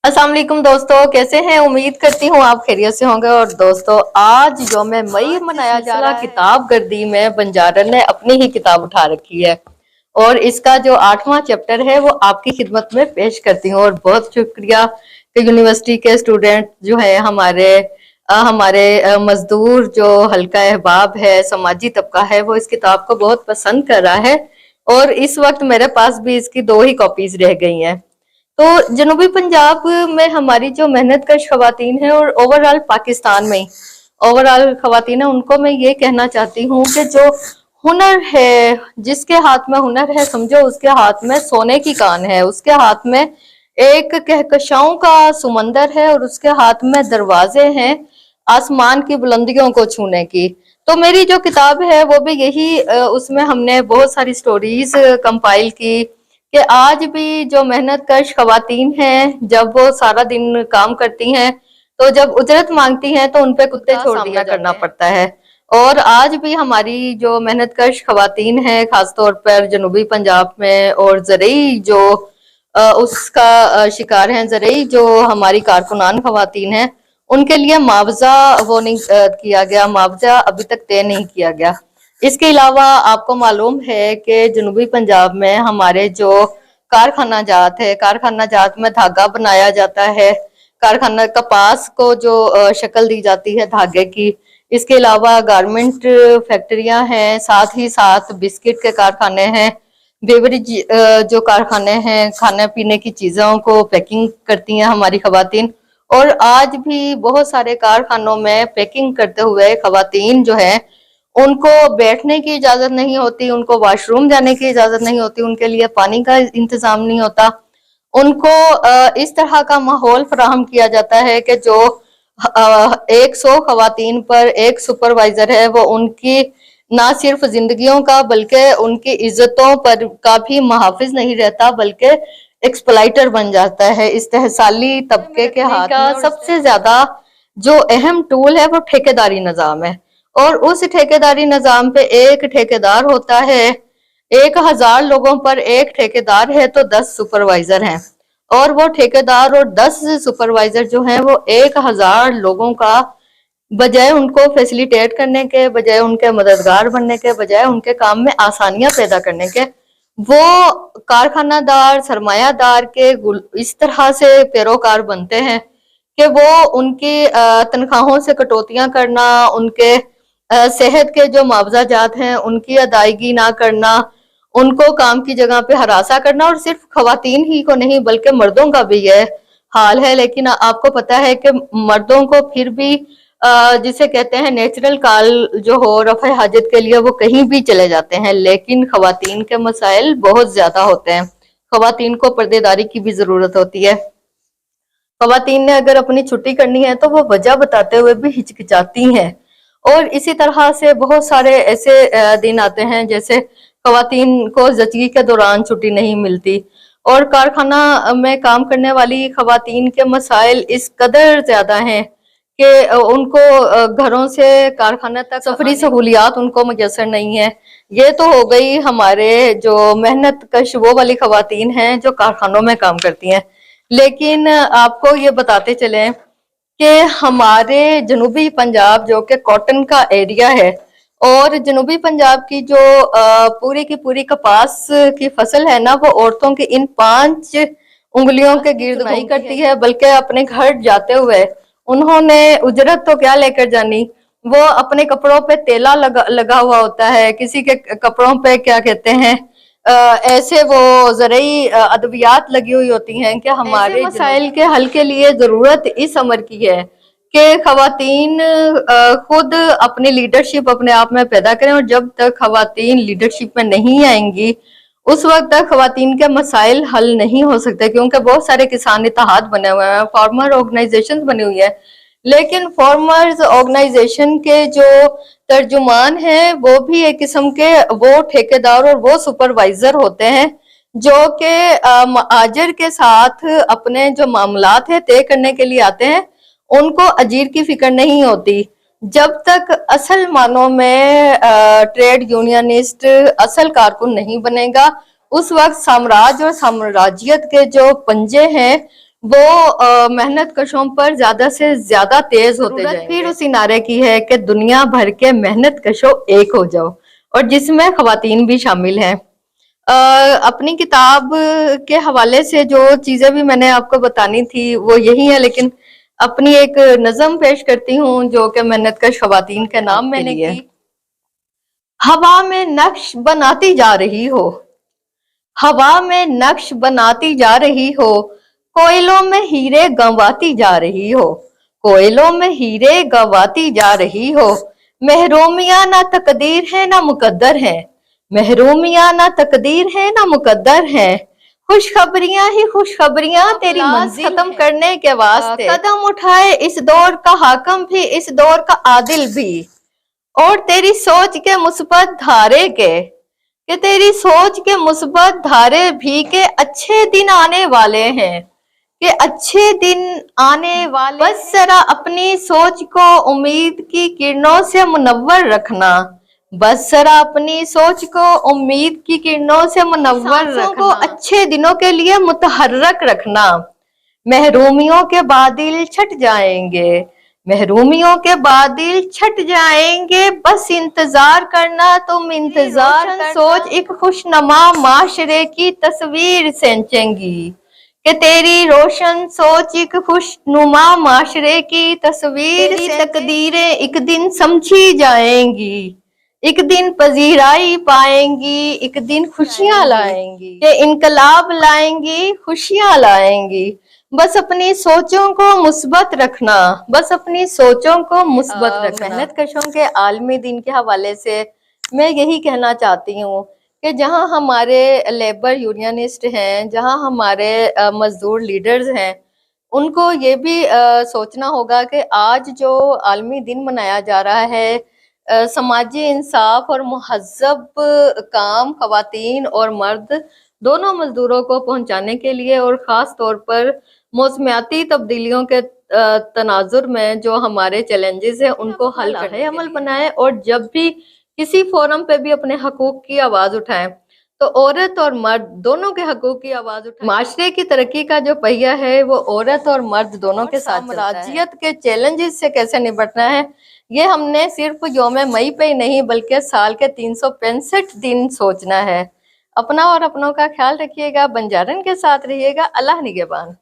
अस्सलाम वालेकुम दोस्तों, कैसे हैं? उम्मीद करती हूँ आप खैरियत से होंगे। और दोस्तों, आज यौम मई मनाया जा रहा है। किताब गर्दी में बंजारन ने अपनी ही किताब उठा रखी है और इसका जो 8वां चैप्टर है वो आपकी खिदमत में पेश करती हूँ। और बहुत शुक्रिया कि यूनिवर्सिटी के स्टूडेंट जो है हमारे मजदूर जो हल्का अहबाब है, समाजी तबका है, वो इस किताब को बहुत पसंद कर रहा है। और इस वक्त मेरे पास भी इसकी 2 ही कॉपीज रह गई हैं। तो जनूबी पंजाब में हमारी जो मेहनत कश खवातीन है और ओवरऑल पाकिस्तान में ओवरऑल खवातीन है, उनको मैं ये कहना चाहती हूँ कि जो हुनर है, जिसके हाथ में हुनर है, समझो उसके हाथ में सोने की कान है, उसके हाथ में एक कहकशाओं का समंदर है और उसके हाथ में दरवाजे हैं आसमान की बुलंदियों को छूने की। तो मेरी जो किताब है वो भी यही, उसमें हमने बहुत सारी स्टोरीज कंपाइल की कि आज भी जो मेहनत कश खवातीन हैं, जब वो सारा दिन काम करती हैं तो जब उजरत मांगती हैं तो उनपे कुत्ते छोड़ दिया करना पड़ता है। और आज भी हमारी जो मेहनत कश खवातीन हैं, खासतौर पर जनूबी पंजाब में, और ज़रई जो उसका शिकार हैं, ज़रई जो हमारी कारकुनान खवातीन हैं, उनके लिए मुआवजा वो नहीं किया गया, मुआवजा अभी तक तय नहीं किया गया। इसके अलावा आपको मालूम है कि जनूबी पंजाब में हमारे जो कारखाना जात है, कारखाना जात में धागा बनाया जाता है, कारखाना कपास को जो शक्ल दी जाती है धागे की। इसके अलावा गारमेंट फैक्ट्रियां हैं, साथ ही साथ बिस्किट के कारखाने हैं, बेवरेज जो कारखाने हैं, खाने पीने की चीजों को पैकिंग करती हैं हमारी खवातीन। और आज भी बहुत सारे कारखानों में पैकिंग करते हुए खवातीन जो है उनको बैठने की इजाजत नहीं होती, उनको वॉशरूम जाने की इजाजत नहीं होती, उनके लिए पानी का इंतजाम नहीं होता। उनको इस तरह का माहौल फराहम किया जाता है कि जो 100 खवातीन पर एक सुपरवाइजर है, वो उनकी ना सिर्फ जिंदगियों का बल्कि उनकी इज्जतों पर का भी मुहाफिज नहीं रहता, बल्कि एक्सप्लाइटर बन जाता है। इस्तेहसाली तबके के हाथ का सबसे ज्यादा जो अहम टूल है वो ठेकेदारी निजाम है। और उस ठेकेदारी निजाम पे एक ठेकेदार होता है, 1000 लोगों पर एक ठेकेदार है तो 10 सुपरवाइजर हैं। और वो ठेकेदार और 10 सुपरवाइजर जो हैं वो 1000 लोगों का, बजाय उनको फैसिलिटेट करने के, बजाय उनके मददगार बनने के, बजाय उनके काम में आसानियां पैदा करने के, वो कारखानादार सरमायादार के इस तरह से पैरोकार बनते हैं कि वो उनकी तनख्वाहों से कटौतियां करना, उनके सेहत के जो मुआवजा जात हैं उनकी अदायगी ना करना, उनको काम की जगह पे हरासा करना, और सिर्फ खवातीन ही को नहीं बल्कि मर्दों का भी ये हाल है। लेकिन आपको पता है कि मर्दों को फिर भी जिसे कहते हैं नेचुरल कॉल जो हो रफ़े हाजत के लिए, वो कहीं भी चले जाते हैं। लेकिन खवातीन के मसाइल बहुत ज्यादा होते हैं, खवातीन को पर्देदारी की भी जरूरत होती है। खवातीन ने अगर अपनी छुट्टी करनी है तो वो वजह बताते हुए भी हिचकिचाती हैं। और इसी तरह से बहुत सारे ऐसे दिन आते हैं जैसे खवातीन को ज़चगी के दौरान छुट्टी नहीं मिलती। और कारखाना में काम करने वाली खवातीन के मसाइल इस कदर ज्यादा हैं कि उनको घरों से कारखाना तक सफरी सहूलियात उनको मुयसर नहीं है। ये तो हो गई हमारे जो मेहनत कश वो वाली खवातीन हैं जो कारखानों में काम करती हैं। लेकिन आपको ये बताते चलें कि हमारे जनूबी पंजाब जो कि कॉटन का एरिया है, और जनूबी पंजाब की जो पूरी की पूरी कपास की फसल है ना, वो औरतों की इन 5 उंगलियों के गिर्द नहीं करती है, बल्कि अपने घर जाते हुए उन्होंने उजरत तो क्या लेकर जानी, वो अपने कपड़ों पे तेला लगा हुआ होता है, किसी के कपड़ों पे क्या कहते हैं ऐसे वो ज़रई अद्वियात लगी हुई होती हैं कि हमारे मसाइल के हल के लिए जरूरत इस अमर की है कि खवातीन खुद अपनी लीडरशिप अपने आप में पैदा करें। और जब तक खवातीन लीडरशिप में नहीं आएंगी उस वक्त तक खवातीन के मसाइल हल नहीं हो सकते, क्योंकि बहुत सारे किसान इत्तेहाद बने हुए हैं, फार्मर ऑर्गेनाइजेशन बनी हुई है। लेकिन फार्मर्स ऑर्गेनाइजेशन के जो तर्जुमान हैं वो भी एक किस्म के वो ठेकेदार और वो सुपरवाइजर होते हैं जो कि आजिर के साथ अपने जो मामलात है तय करने के लिए आते हैं। उनको अजीर की फिक्र नहीं होती। जब तक असल मानों में ट्रेड यूनियनिस्ट असल कारकुन नहीं बनेगा, उस वक्त साम्राज्य और साम्राज्यत के जो पंजे हैं وہ محنت کشوں پر زیادہ سے زیادہ تیز ہوتے جائیں گے۔ پھر اسی نعرے کی ہے کہ دنیا بھر کے محنت کشوں ایک ہو جاؤ، اور جس میں خواتین بھی شامل ہیں۔ اپنی کتاب کے حوالے سے جو چیزیں بھی میں نے آپ کو بتانی تھی وہ یہی ہے، لیکن اپنی ایک نظم پیش کرتی ہوں جو کہ محنت کش خواتین کے نام میں نے کی۔ ہوا میں نقش بناتی جا رہی ہو، ہوا میں نقش بناتی جا رہی ہو، کوئلوں میں ہیرے گنواتی جا رہی ہو، کوئلوں میں ہیرے گنواتی جا رہی ہو، محرومیاں نہ تقدیر ہے نہ مقدر ہے، محرومیاں نہ تقدیر ہے نہ مقدر ہے، خوشخبریاں ہی خوشخبریاں تیری منزل ختم کرنے کے واسطے قدم اٹھائے اس دور کا حاکم بھی اس دور کا عادل بھی، اور تیری سوچ کے مثبت دھارے کے، کہ تیری سوچ کے مثبت دھارے بھی کہ اچھے دن آنے والے ہیں، کہ اچھے دن آنے والے۔ بس ذرا اپنی سوچ کو امید کی کرنوں سے منور رکھنا، بس ذرا اپنی سوچ کو امید کی کرنوں سے منور رکھنا، کو اچھے دنوں کے لیے متحرک رکھنا، محرومیوں کے بادل چھٹ جائیں گے، محرومیوں کے بادل چھٹ جائیں گے، بس انتظار کرنا تم انتظار کرنا، سوچ ایک خوشنما معاشرے کی تصویر سینچیں گی، کہ تیری روشن سوچ ایک خوشنما معاشرے کی تصویر، تیری تقدیریں ایک دن سمجھی جائیں گی، ایک دن پذیرائی پائیں گی، ایک دن خوشیاں لائیں گی، کہ انقلاب لائیں گی، خوشیاں لائیں گی، بس اپنی سوچوں کو مثبت رکھنا، بس اپنی سوچوں کو مثبت رکھنا۔ محنت کشوں کے عالمی دن کے حوالے سے میں یہی کہنا چاہتی ہوں کہ جہاں ہمارے لیبر یونینسٹ ہیں، جہاں ہمارے مزدور لیڈرز ہیں، ان کو یہ بھی سوچنا ہوگا کہ آج جو عالمی دن منایا جا رہا ہے، سماجی انصاف اور مہذب کام خواتین اور مرد دونوں مزدوروں کو پہنچانے کے لیے، اور خاص طور پر موسمیاتی تبدیلیوں کے تناظر میں جو ہمارے چیلنجز ہیں ان کو حل کرنے عمل بنائیں، اور جب بھی کسی فورم پہ بھی اپنے حقوق کی آواز اٹھائیں تو عورت اور مرد دونوں کے حقوق کی آواز اٹھائیں۔ معاشرے کی ترقی کا جو پہیہ ہے وہ عورت اور مرد دونوں کے ساتھ چلتا ہے۔ سامراجیت کے چیلنجز سے کیسے نپٹنا ہے، یہ ہم نے صرف یوم مئی پہ ہی نہیں بلکہ سال کے 365 دن سوچنا ہے۔ اپنا اور اپنوں کا خیال رکھیے گا، بنجارن کے ساتھ رہیے گا۔ اللہ نگہبان۔